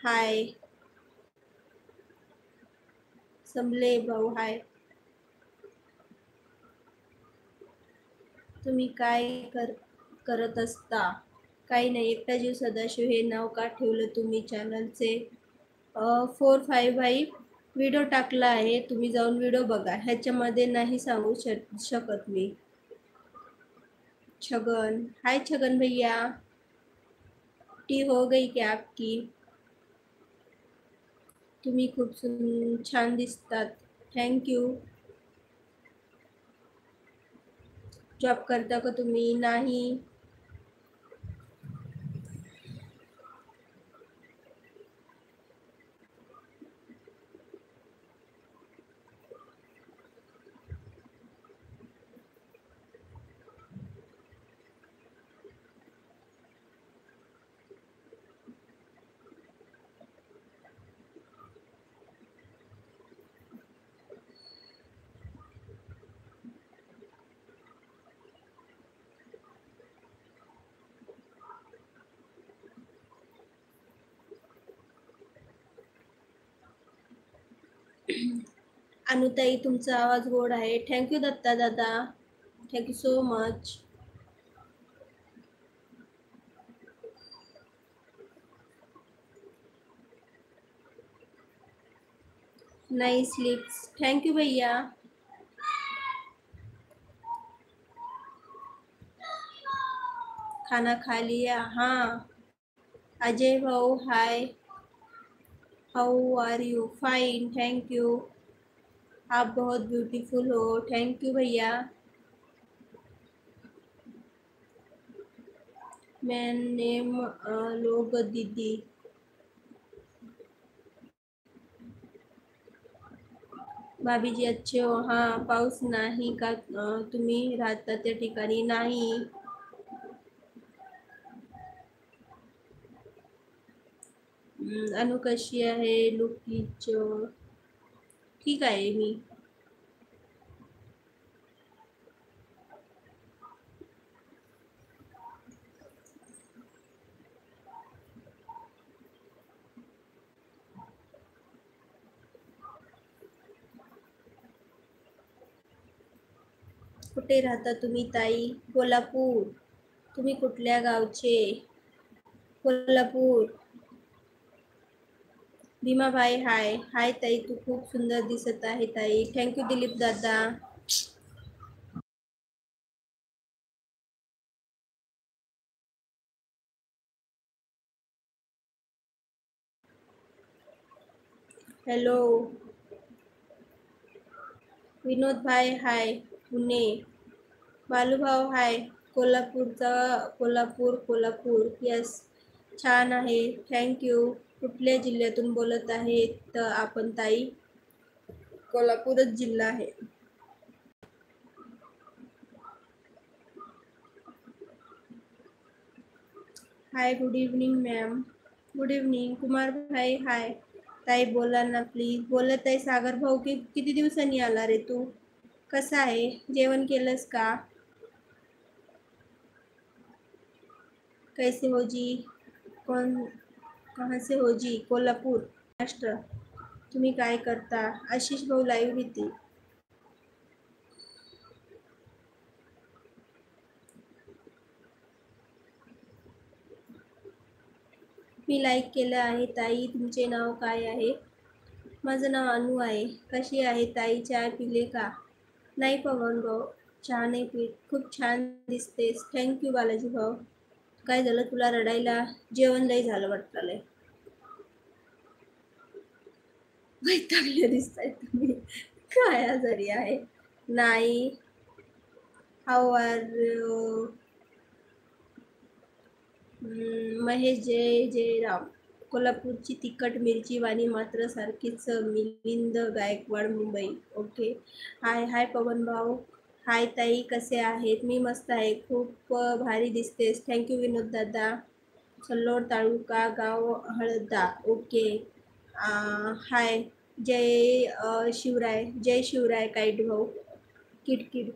हाय समले भाऊ, हाय. तुम्ही काय करत असता? काही नाही, एकटा जीव सदाशिव हे नाव का ठेवलं तुम्ही चॅनलचे? 455 व्हिडिओ टाकला आहे, तुम्ही जाऊन व्हिडिओ बघा. ह्याच्यामध्ये नाही सांगू शकत मी. छगन, हाय छगन भैया. टी हो गई क्या आपकी? तुम्ही खूप छान दिसतात. थँक्यू. जॉब करता का तुम्ही? नाही. अनुताई, तुमचा आवाज गोड आहे. थँक्यू दत्ता दादा. Thank you so much. Nice lips. Thank you भैया. खाना खा लिया? हाँ. अजय भाऊ, hi. How are you? Fine, thank you. आप बहुत ब्यूटीफुल हो. थैंक यू भैया. मैं नेम लोग दीदी. भाभीजी अच्छे हो? हाँ. पाऊस नाही का तुम्ही राहता त्या ठिकाणी? नाही. अनु कशी आहे? लुकीच ठीक आहे मी. कुठे राहता तुम्ही ताई? कोल्हापूर. तुम्ही कुठल्या गावचे? कोल्हापूर. भीमाबाई, हाय. हाय ताई, तू खूप सुंदर दिसत आहे ताई. थँक्यू दिलीप दादा. हॅलो विनोद भाई, हाय. पुणे. बालूभाऊ, हाय. कोल्हापूरचा कोल्हापूर यस. छान आहे. थँक्यू. कुठल्या जिल्ह्यातून बोलत आहेत आपण ताई? कोल्हापूरच जिल्हा आहे. Hi, good evening ma'am. Good evening. Kumar भाई, हाय. ताई बोला ना प्लीज. बोलत आहे. सागर भाऊ, किती दिवसांनी आला रे तू? कसा आहे? जेवण केलंस का? कैसे हो जी? कौन? कहाँ से हो जी? कोल्हापूर, महाराष्ट्र. तुम्ही काय करता? आशिष भाऊ लाईव्ह होती. मी लाईक केलं आहे ताई. तुमचे नाव काय आहे? माझं नाव अनु आहे. कशी आहे ताई? चहा पिले का? नाही पवन भाऊ, चहा नाही पीत. खूप छान दिसतेस. थँक्यू बालाजी भाऊ. काय झालं तुला रडायला? जेवण लई झालं वाटतं लय. वैतागले दिसताय तुम्ही. काय आजारी आहे? नाही. हाऊ आर महेश जय राम. कोल्हापूरची तिखट मिरची वाणी मात्र सारखीच. मिलिंद गायकवाड, मुंबई. ओके. हाय हाय पवन भाऊ. हाय ताई, कसे आहेत? मी मस्त आहे. खूप भारी दिसतेस. थँक्यू विनोद दादा. सल्लोड तालुका, गाव हळदा. ओके. हाय. जय शिवराय. जय शिवराय काईट भाऊ. किटकिट.